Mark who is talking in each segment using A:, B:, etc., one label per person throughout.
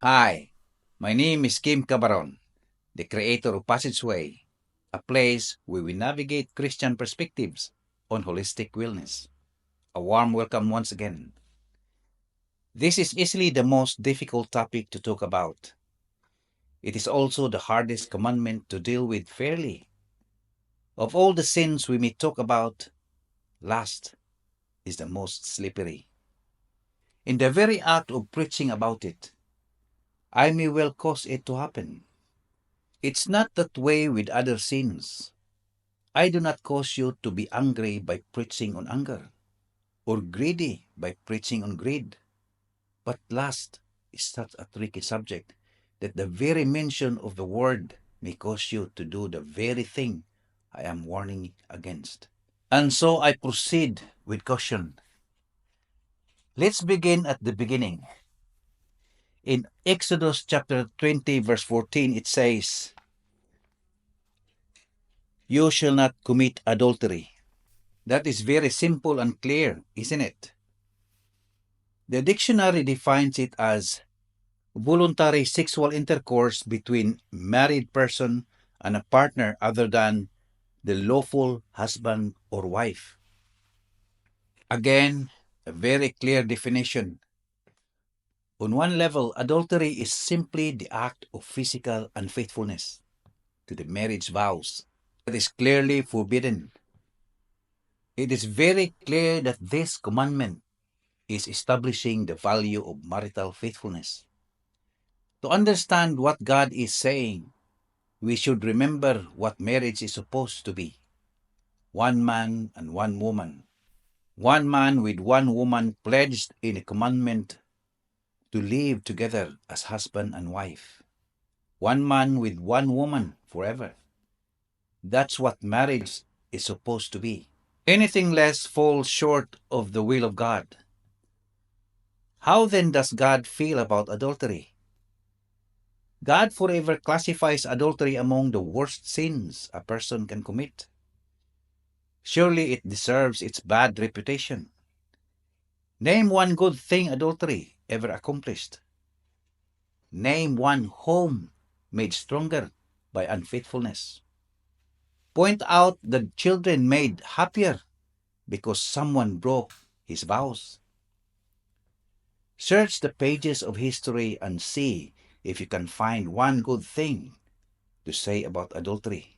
A: Hi, my name is Kim Cabaron, the creator of Passageway, a place where we navigate Christian perspectives on holistic wellness. A warm welcome once again. This is easily the most difficult topic to talk about. It is also the hardest commandment to deal with fairly. Of all the sins we may talk about, lust is the most slippery. In the very act of preaching about it, I may well cause it to happen. It's not that way with other sins. I do not cause you to be angry by preaching on anger, or greedy by preaching on greed. But lust is such a tricky subject that the very mention of the word may cause you to do the very thing I am warning against. And so I proceed with caution. Let's begin at the beginning. In Exodus chapter 20, verse 14, it says, "You shall not commit adultery." That is very simple and clear, isn't it? The dictionary defines it as voluntary sexual intercourse between married person and a partner other than the lawful husband or wife. Again, a very clear definition. On one level, adultery is simply the act of physical unfaithfulness to the marriage vows that is clearly forbidden. It is very clear that this commandment is establishing the value of marital faithfulness. To understand what God is saying, we should remember what marriage is supposed to be. One man and one woman. One man with one woman pledged in a commandment to live together as husband and wife. One man with one woman forever. That's what marriage is supposed to be. Anything less falls short of the will of God. How then does God feel about adultery? God forever classifies adultery among the worst sins a person can commit. Surely it deserves its bad reputation. Name one good thing adultery ever accomplished. Name one home made stronger by unfaithfulness. Point out the children made happier because someone broke his vows. Search the pages of history and see if you can find one good thing to say about adultery.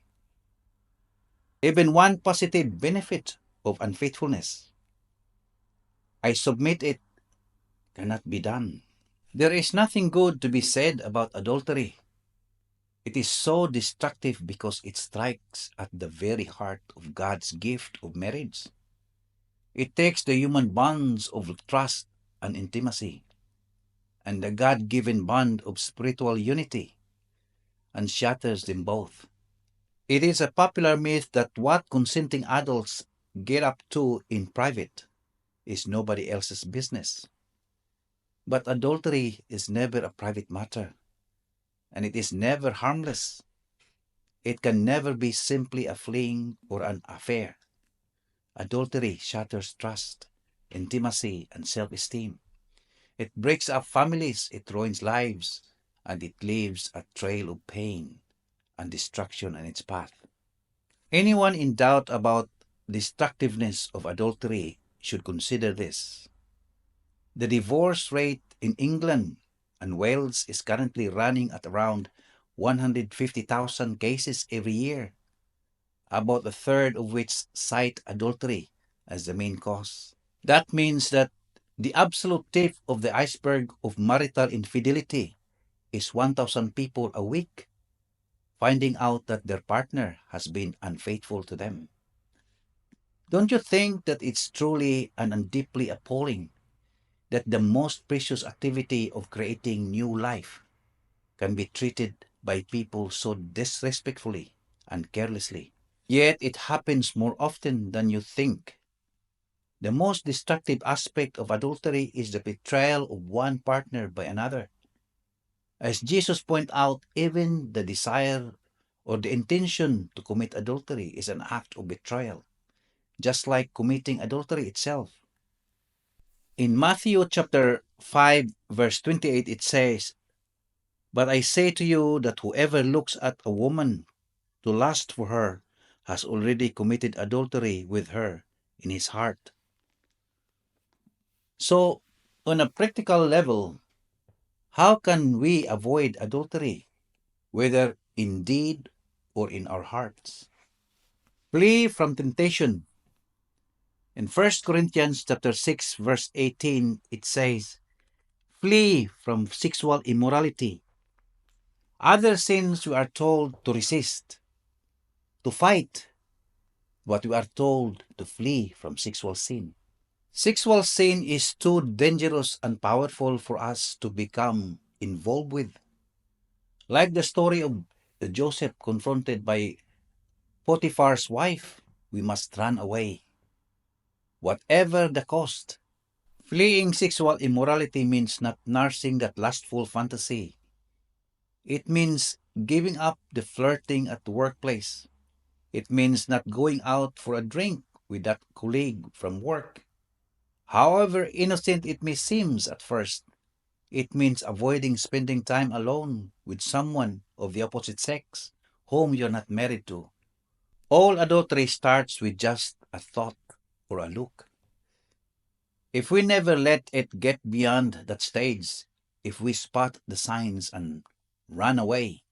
A: Even one positive benefit of unfaithfulness. I submit it cannot be done. There is nothing good to be said about adultery. It is so destructive because it strikes at the very heart of God's gift of marriage. It takes the human bonds of trust and intimacy and the God-given bond of spiritual unity and shatters them both. It is a popular myth that what consenting adults get up to in private is nobody else's business. But adultery is never a private matter, and it is never harmless. It can never be simply a fling or an affair. Adultery shatters trust, intimacy, and self-esteem. It breaks up families, it ruins lives, and it leaves a trail of pain and destruction in its path. Anyone in doubt about destructiveness of adultery should consider this. The divorce rate in England and Wales is currently running at around 150,000 cases every year, about a third of which cite adultery as the main cause. That means that the absolute tip of the iceberg of marital infidelity is 1,000 people a week finding out that their partner has been unfaithful to them. Don't you think that it's truly and deeply appalling that the most precious activity of creating new life can be treated by people so disrespectfully and carelessly? Yet it happens more often than you think. The most destructive aspect of adultery is the betrayal of one partner by another. As Jesus pointed out, even the desire or the intention to commit adultery is an act of betrayal, just like committing adultery itself. In Matthew chapter 5, verse 28, it says, But I say to you that whoever looks at a woman to lust for her has already committed adultery with her in his heart. So, on a practical level, how can we avoid adultery, whether in deed or in our hearts? Flee from temptation. In 1 Corinthians chapter 6 verse 18, it says, "Flee from sexual immorality." Other sins we are told to resist, to fight, but we are told to flee from sexual sin. Sexual sin is too dangerous and powerful for us to become involved with. Like the story of Joseph confronted by Potiphar's wife, we must run away, whatever the cost. Fleeing sexual immorality means not nursing that lustful fantasy. It means giving up the flirting at the workplace. It means not going out for a drink with that colleague from work. However innocent it may seem at first, it means avoiding spending time alone with someone of the opposite sex whom you're not married to. All adultery starts with just a thought or a look. If we never let it get beyond that stage, if we spot the signs and run away,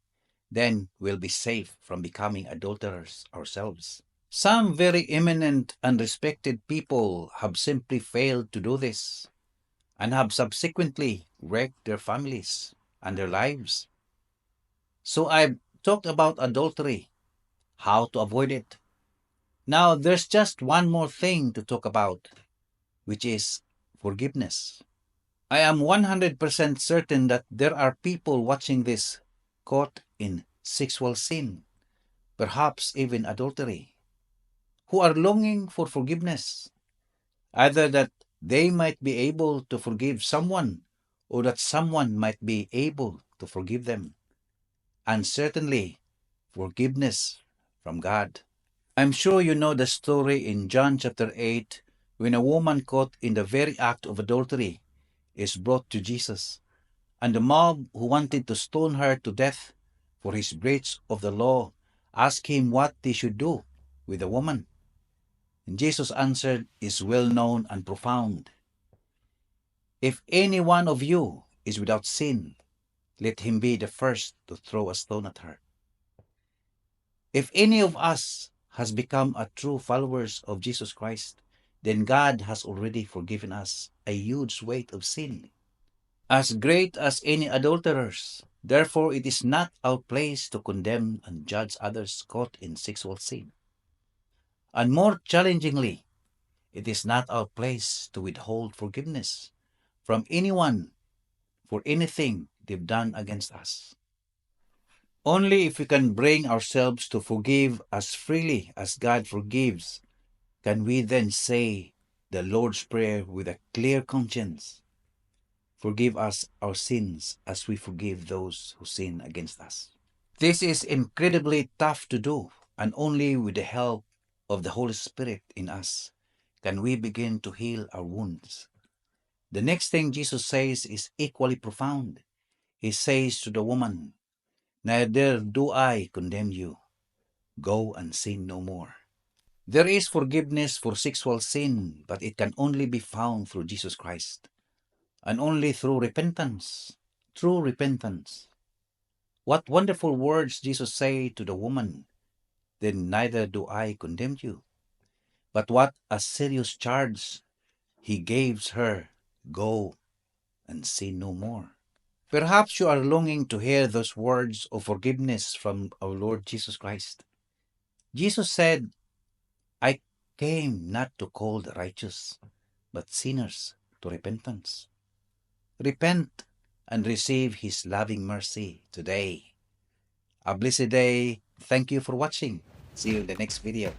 A: then we'll be safe from becoming adulterers ourselves. Some very eminent and respected people have simply failed to do this and have subsequently wrecked their families and their lives. So I've talked about adultery, how to avoid it. Now there's just one more thing to talk about, which is forgiveness. I am 100% certain that there are people watching this caught in sexual sin, perhaps even adultery, who are longing for forgiveness, either that they might be able to forgive someone or that someone might be able to forgive them, and certainly forgiveness from God. I'm sure you know the story in John chapter 8 when a woman caught in the very act of adultery is brought to Jesus, and the mob who wanted to stone her to death for his breach of the law asked him what they should do with the woman. And Jesus' answer is well known and profound. If any one of you is without sin, let him be the first to throw a stone at her. If any of us has become a true followers of Jesus Christ, then God has already forgiven us a huge weight of sin, as great as any adulterers. Therefore, it is not our place to condemn and judge others caught in sexual sin. And more challengingly, it is not our place to withhold forgiveness from anyone for anything they've done against us. Only if we can bring ourselves to forgive as freely as God forgives, can we then say the Lord's Prayer with a clear conscience. Forgive us our sins as we forgive those who sin against us. This is incredibly tough to do, and only with the help of the Holy Spirit in us can we begin to heal our wounds. The next thing Jesus says is equally profound. He says to the woman, "Neither do I condemn you. Go and sin no more." There is forgiveness for sexual sin, but it can only be found through Jesus Christ, and only through repentance. True repentance. What wonderful words Jesus say to the woman, "Then neither do I condemn you." But what a serious charge he gives her, "Go and sin no more." Perhaps you are longing to hear those words of forgiveness from our Lord Jesus Christ. Jesus said, "I came not to call the righteous, but sinners to repentance." Repent and receive His loving mercy today. A blessed day. Thank you for watching. See you in the next video.